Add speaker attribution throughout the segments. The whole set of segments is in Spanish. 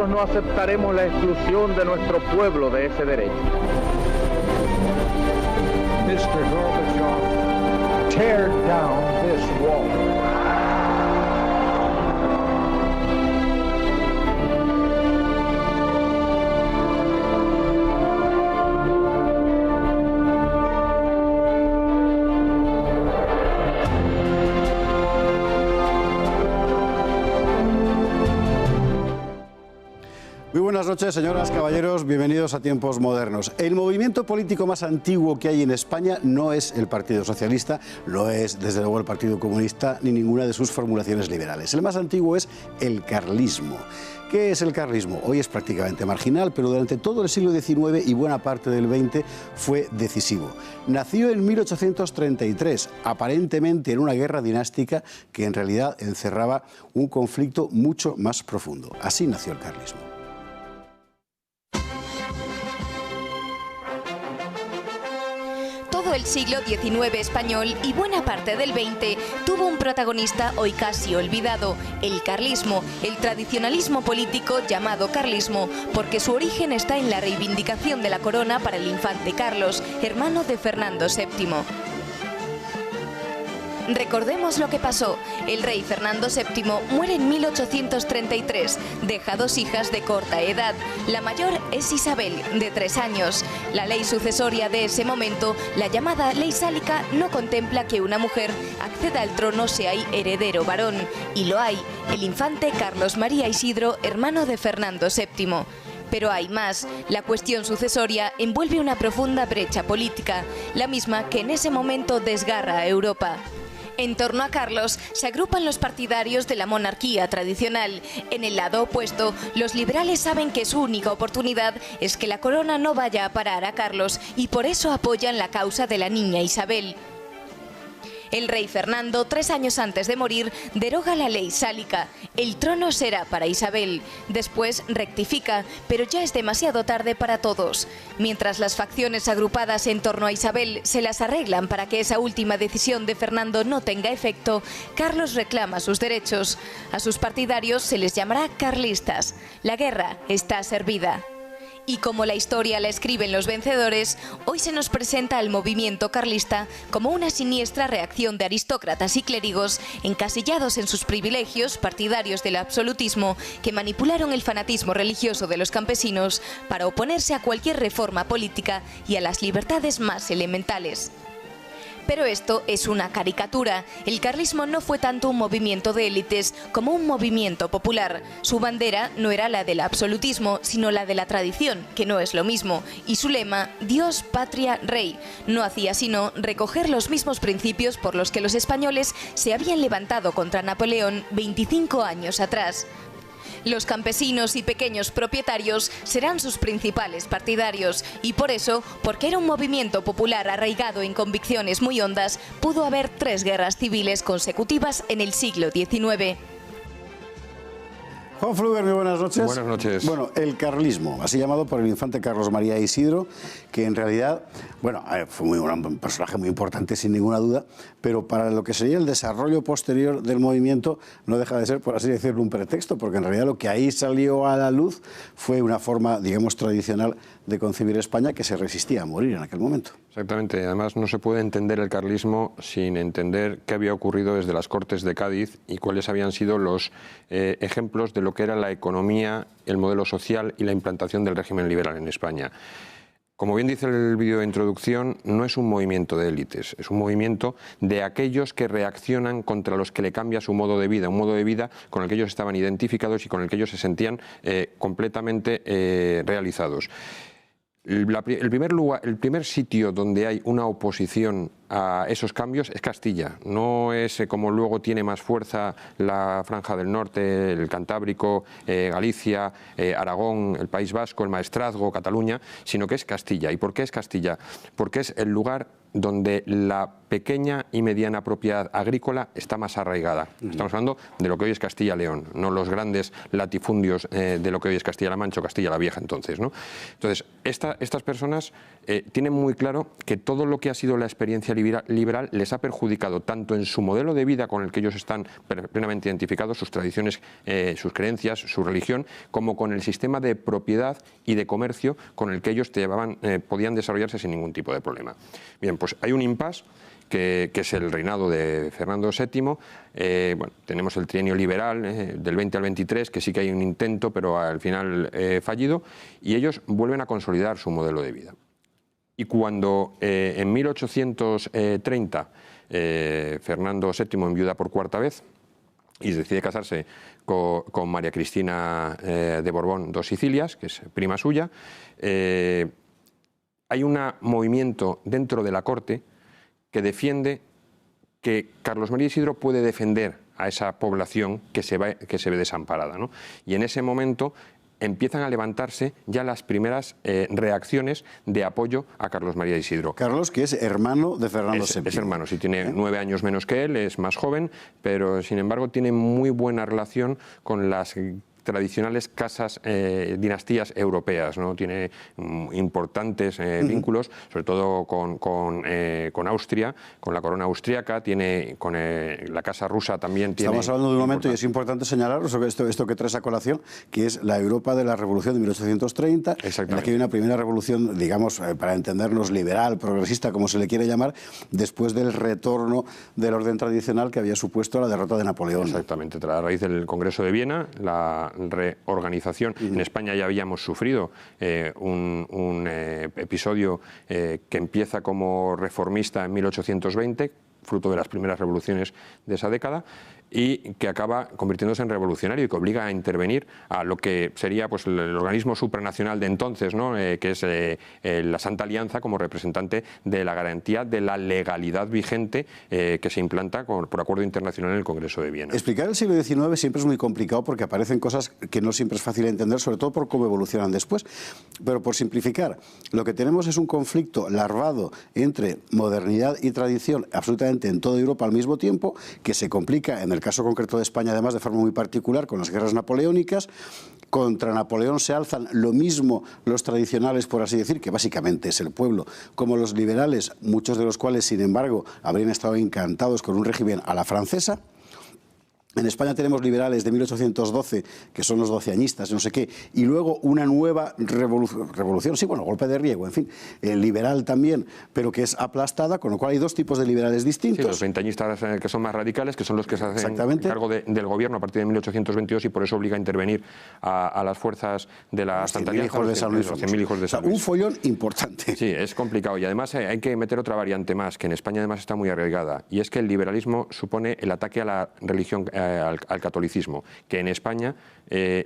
Speaker 1: nosotros no aceptaremos la exclusión de nuestro pueblo de ese derecho.
Speaker 2: Mr. Gorbachev, tear down this wall.
Speaker 3: Muy buenas noches, señoras, caballeros, bienvenidos a Tiempos Modernos. El movimiento político más antiguo que hay en España no es el Partido Socialista, no es desde luego el Partido Comunista ni ninguna de sus formulaciones liberales. El más antiguo es el carlismo. ¿Qué es el carlismo? Hoy es prácticamente marginal, pero durante todo el siglo XIX y buena parte del XX fue decisivo. Nació en 1833, aparentemente en una guerra dinástica que en realidad encerraba un conflicto mucho más profundo. Así nació el carlismo.
Speaker 4: Todo el siglo XIX español y buena parte del XX tuvo un protagonista hoy casi olvidado, el carlismo, el tradicionalismo político llamado carlismo, porque su origen está en la reivindicación de la corona para el infante Carlos, hermano de Fernando VII. Recordemos lo que pasó. El rey Fernando VII muere en 1833. Deja dos hijas de corta edad. La mayor es Isabel, de 3 años. La ley sucesoria de ese momento, la llamada Ley Sálica, no contempla que una mujer acceda al trono si hay heredero varón. Y lo hay, el infante Carlos María Isidro, hermano de Fernando VII. Pero hay más. La cuestión sucesoria envuelve una profunda brecha política, la misma que en ese momento desgarra a Europa. En torno a Carlos se agrupan los partidarios de la monarquía tradicional. En el lado opuesto, los liberales saben que su única oportunidad es que la corona no vaya a parar a Carlos y por eso apoyan la causa de la niña Isabel. El rey Fernando, 3 años antes de morir, deroga la ley sálica. El trono será para Isabel. Después rectifica, pero ya es demasiado tarde para todos. Mientras las facciones agrupadas en torno a Isabel se las arreglan para que esa última decisión de Fernando no tenga efecto, Carlos reclama sus derechos. A sus partidarios se les llamará carlistas. La guerra está servida. Y como la historia la escriben los vencedores, hoy se nos presenta al movimiento carlista como una siniestra reacción de aristócratas y clérigos encasillados en sus privilegios, partidarios del absolutismo, que manipularon el fanatismo religioso de los campesinos para oponerse a cualquier reforma política y a las libertades más elementales. Pero esto es una caricatura. El carlismo no fue tanto un movimiento de élites como un movimiento popular. Su bandera no era la del absolutismo, sino la de la tradición, que no es lo mismo. Y su lema, Dios, Patria, Rey, no hacía sino recoger los mismos principios por los que los españoles se habían levantado contra Napoleón 25 años atrás. Los campesinos y pequeños propietarios serán sus principales partidarios y por eso, porque era un movimiento popular arraigado en convicciones muy hondas, pudo haber 3 guerras civiles consecutivas en el siglo XIX.
Speaker 3: Juan Fluger, muy buenas noches.
Speaker 5: Buenas noches.
Speaker 3: Bueno, el carlismo, así llamado por el infante Carlos María Isidro, que en realidad, bueno, fue un personaje muy importante sin ninguna duda, pero para lo que sería el desarrollo posterior del movimiento no deja de ser, por así decirlo, un pretexto, porque en realidad lo que ahí salió a la luz fue una forma, digamos, tradicional de concebir España que se resistía a morir en aquel momento.
Speaker 5: Exactamente. Además, no se puede entender el carlismo sin entender qué había ocurrido desde las Cortes de Cádiz y cuáles habían sido los ejemplos de lo que era la economía, el modelo social y la implantación del régimen liberal en España. Como bien dice el vídeo de introducción, no es un movimiento de élites, es un movimiento de aquellos que reaccionan contra los que le cambia su modo de vida, un modo de vida con el que ellos estaban identificados y con el que ellos se sentían completamente realizados. El primer sitio donde hay una oposición a esos cambios es Castilla. No es como luego tiene más fuerza la Franja del Norte, el Cantábrico, Galicia, Aragón, el País Vasco, el Maestrazgo, Cataluña, sino que es Castilla. ¿Y por qué es Castilla? Porque es el lugar donde la pequeña y mediana propiedad agrícola está más arraigada. Estamos hablando de lo que hoy es Castilla-León, no los grandes latifundios de lo que hoy es Castilla-La Mancha o Castilla-La Vieja entonces, ¿no? Entonces, estas personas tienen muy claro que todo lo que ha sido la experiencia tendencia liberal les ha perjudicado tanto en su modelo de vida con el que ellos están plenamente identificados, sus tradiciones, sus creencias, su religión, como con el sistema de propiedad y de comercio con el que ellos podían desarrollarse sin ningún tipo de problema. Bien, pues hay un impasse que es el reinado de Fernando VII. Bueno, tenemos el trienio liberal del 20 al 23, que sí que hay un intento, pero al final fallido, y ellos vuelven a consolidar su modelo de vida. Y cuando en 1830 Fernando VII enviuda por cuarta vez y decide casarse con María Cristina de Borbón dos Sicilias, que es prima suya, hay un movimiento dentro de la corte que defiende que Carlos María Isidro puede defender a esa población que se ve desamparada, ¿no? Y en ese momento empiezan a levantarse ya las primeras reacciones de apoyo a Carlos María Isidro.
Speaker 3: Carlos, que es hermano de Fernando VII.
Speaker 5: Es hermano, sí, tiene 9 años menos que él, es más joven, pero sin embargo tiene muy buena relación con las tradicionales casas, dinastías europeas, ¿no? Tiene importantes vínculos, sobre todo con Austria, con la corona austríaca, tiene con la casa rusa también.
Speaker 3: Estamos hablando de un momento, y es importante señalar sobre esto que traes a colación, que es la Europa de la Revolución de 1830, en la que hay una primera revolución, digamos, para entendernos, liberal, progresista, como se le quiere llamar, después del retorno del orden tradicional que había supuesto la derrota de Napoleón.
Speaker 5: Exactamente, a raíz del Congreso de Viena, la reorganización. En España ya habíamos sufrido un episodio que empieza como reformista en 1820, fruto de las primeras revoluciones de esa década, y que acaba convirtiéndose en revolucionario y que obliga a intervenir a lo que sería pues el organismo supranacional de entonces, ¿no? Que es la Santa Alianza, como representante de la garantía de la legalidad vigente que se implanta por acuerdo internacional en el Congreso de Viena.
Speaker 3: Explicar el siglo XIX siempre es muy complicado porque aparecen cosas que no siempre es fácil entender, sobre todo por cómo evolucionan después. Pero por simplificar, lo que tenemos es un conflicto larvado entre modernidad y tradición absolutamente en toda Europa al mismo tiempo, que se complica en el caso concreto de España, además, de forma muy particular, con las guerras napoleónicas. Contra Napoleón se alzan lo mismo los tradicionales, por así decir, que básicamente es el pueblo, como los liberales, muchos de los cuales, sin embargo, habrían estado encantados con un régimen a la francesa. En España tenemos liberales de 1812, que son los doceañistas, no sé qué, y luego una nueva revolución, sí, bueno, golpe de riego, en fin, liberal también, pero que es aplastada, con lo cual hay dos tipos de liberales distintos.
Speaker 5: Sí, los veinteañistas que son más radicales, que son los que se hacen cargo del gobierno a partir de 1822 y por eso obliga a intervenir a las fuerzas de la Santa Alianza, los 100.000 hijos de San Luis.
Speaker 3: Un follón importante.
Speaker 5: Sí, es complicado y además hay que meter otra variante más, que en España además está muy arraigada, y es que el liberalismo supone el ataque a la religión, al catolicismo, que en España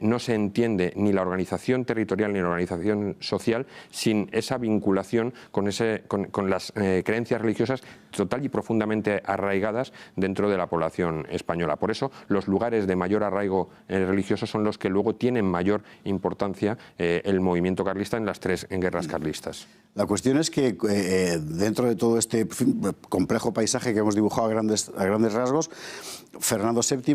Speaker 5: no se entiende ni la organización territorial ni la organización social sin esa vinculación con las creencias religiosas total y profundamente arraigadas dentro de la población española. Por eso los lugares de mayor arraigo religioso son los que luego tienen mayor importancia el movimiento carlista en las 3 guerras carlistas.
Speaker 3: La cuestión es que dentro de todo este complejo paisaje que hemos dibujado a grandes rasgos, Fernando VII,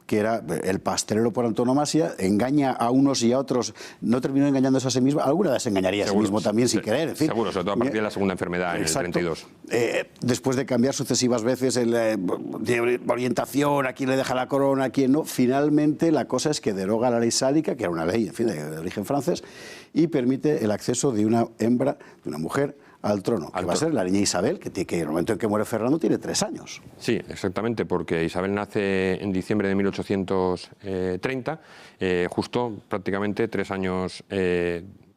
Speaker 3: que era el pastelero por antonomasia, engaña a unos y a otros, no terminó engañándose a sí mismo, alguna vez se engañaría a sí mismo también sin querer, en fin.
Speaker 5: Seguro, sobre todo a partir de la segunda enfermedad en el 32.
Speaker 3: Después de cambiar sucesivas veces de orientación, a quién le deja la corona, a quién no, finalmente la cosa es que deroga la ley sálica, que era una ley, en fin, de origen francés, y permite el acceso de una hembra, de una mujer, al trono, que va a ser la niña Isabel, que en el momento en que muere Fernando tiene 3 años.
Speaker 5: Sí, exactamente, porque Isabel nace en diciembre de 1830, justo prácticamente 3 años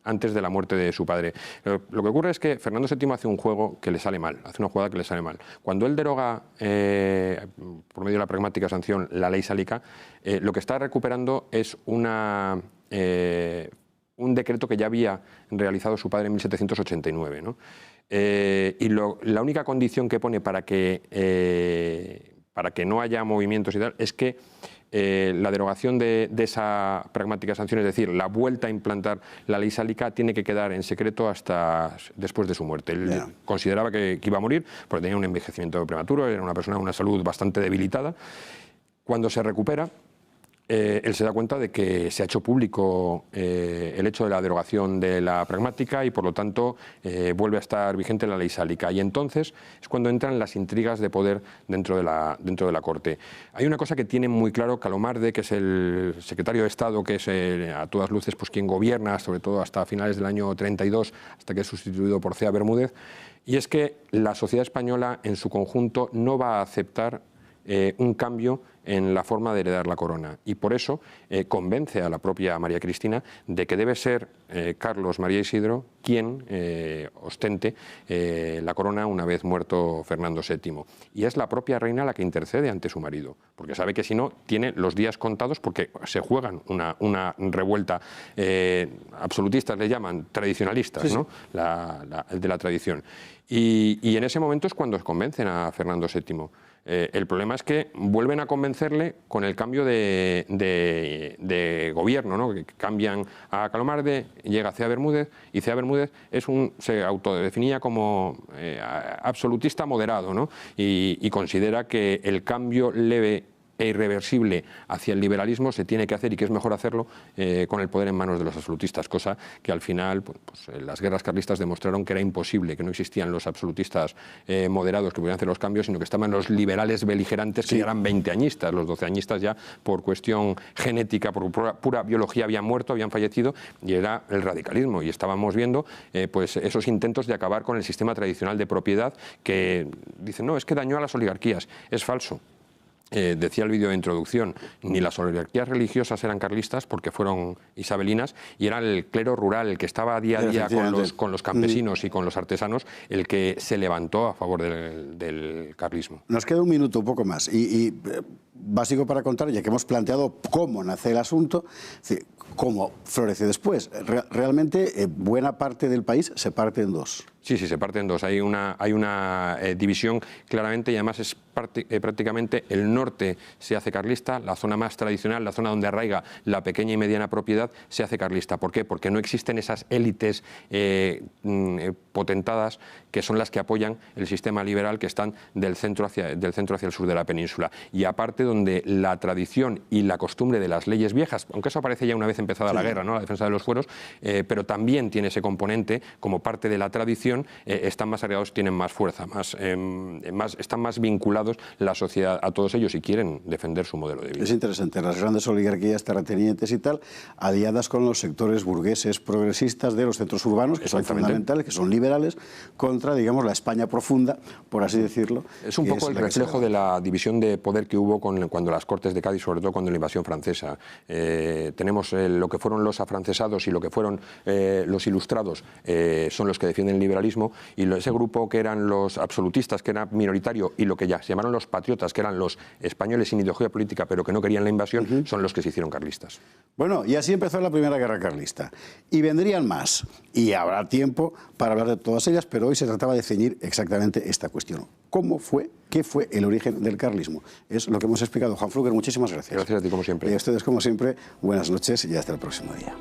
Speaker 5: antes de la muerte de su padre. Lo que ocurre es que Fernando VII hace un juego que le sale mal, hace una jugada que le sale mal. Cuando él deroga, por medio de la pragmática sanción, la ley sálica, lo que está recuperando es un decreto que ya había realizado su padre en 1789, ¿no? Y la única condición que pone para que no haya movimientos y tal es que la derogación de esa pragmática sanción, es decir, la vuelta a implantar la ley sálica, tiene que quedar en secreto hasta después de su muerte. Él consideraba que iba a morir porque tenía un envejecimiento prematuro, era una persona con una salud bastante debilitada. Cuando se recupera, él se da cuenta de que se ha hecho público el hecho de la derogación de la pragmática y, por lo tanto, vuelve a estar vigente la ley sálica. Y entonces es cuando entran las intrigas de poder dentro de la Corte. Hay una cosa que tiene muy claro Calomarde, que es el secretario de Estado, que es a todas luces pues quien gobierna, sobre todo hasta finales del año 32, hasta que es sustituido por Cea Bermúdez, y es que la sociedad española en su conjunto no va a aceptar un cambio en la forma de heredar la corona, y por eso convence a la propia María Cristina de que debe ser Carlos María Isidro quien ostente la corona una vez muerto Fernando VII. Y es la propia reina la que intercede ante su marido, porque sabe que si no tiene los días contados, porque se juegan una revuelta, absolutistas le llaman, tradicionalistas, sí, ¿no? El de la tradición. Y en ese momento es cuando convencen a Fernando VII. El problema es que vuelven a convencerle con el cambio de gobierno, ¿no? Que cambian a Calomarde, llega Cea Bermúdez, y Cea Bermúdez se autodefinía como absolutista moderado, ¿no? Y considera que el cambio leve e irreversible hacia el liberalismo se tiene que hacer, y que es mejor hacerlo con el poder en manos de los absolutistas, cosa que al final las guerras carlistas demostraron que era imposible, que no existían los absolutistas moderados que pudieran hacer los cambios, sino que estaban los liberales beligerantes, que ya eran 20añistas, los 12añistas ya por cuestión genética, por pura biología habían muerto, habían fallecido, y era el radicalismo, y estábamos viendo pues esos intentos de acabar con el sistema tradicional de propiedad que dicen, no, es que dañó a las oligarquías. Es falso. Decía el vídeo de introducción, ni las oligarquías religiosas eran carlistas porque fueron isabelinas, y era el clero rural, el que estaba día a día con los campesinos y con los artesanos, el que se levantó a favor del carlismo.
Speaker 3: Nos queda un minuto, un poco más, y básico para contar, ya que hemos planteado cómo nace el asunto, cómo florece después. Realmente buena parte del país se parte en dos.
Speaker 5: Sí, se parte en dos. Hay una división claramente, y además es prácticamente el norte se hace carlista, la zona más tradicional, la zona donde arraiga la pequeña y mediana propiedad, se hace carlista. ¿Por qué? Porque no existen esas élites potentadas que son las que apoyan el sistema liberal, que están del centro hacia el sur de la península. Y aparte, donde la tradición y la costumbre de las leyes viejas, aunque eso aparece ya una vez empezada la guerra, ¿no? La defensa de los fueros, pero también tiene ese componente como parte de la tradición, están más arraigados, tienen más fuerza, están más vinculados la sociedad a todos ellos y quieren defender su modelo de vida.
Speaker 3: Es interesante, las grandes oligarquías terratenientes y tal, aliadas con los sectores burgueses progresistas de los centros urbanos, que son fundamentales, que son liberales, contra, digamos, la España profunda, por así decirlo.
Speaker 5: Es un poco el reflejo de la división de poder que hubo cuando las Cortes de Cádiz, sobre todo cuando la invasión francesa. Tenemos lo que fueron los afrancesados y lo que fueron los ilustrados, son los que defienden el liberalismo, y ese grupo que eran los absolutistas, que era minoritario, y lo que ya se llamaron los patriotas, que eran los españoles sin ideología política pero que no querían la invasión, son los que se hicieron carlistas.
Speaker 3: Bueno, y así empezó la primera guerra carlista. Y vendrían más, y habrá tiempo para hablar de todas ellas, pero hoy se trataba de ceñir exactamente esta cuestión. ¿Cómo fue, qué fue el origen del carlismo? Es lo que hemos explicado. Juan Fruger, muchísimas gracias.
Speaker 5: Gracias a ti, como siempre.
Speaker 3: Y a ustedes, como siempre, buenas noches y hasta el próximo día.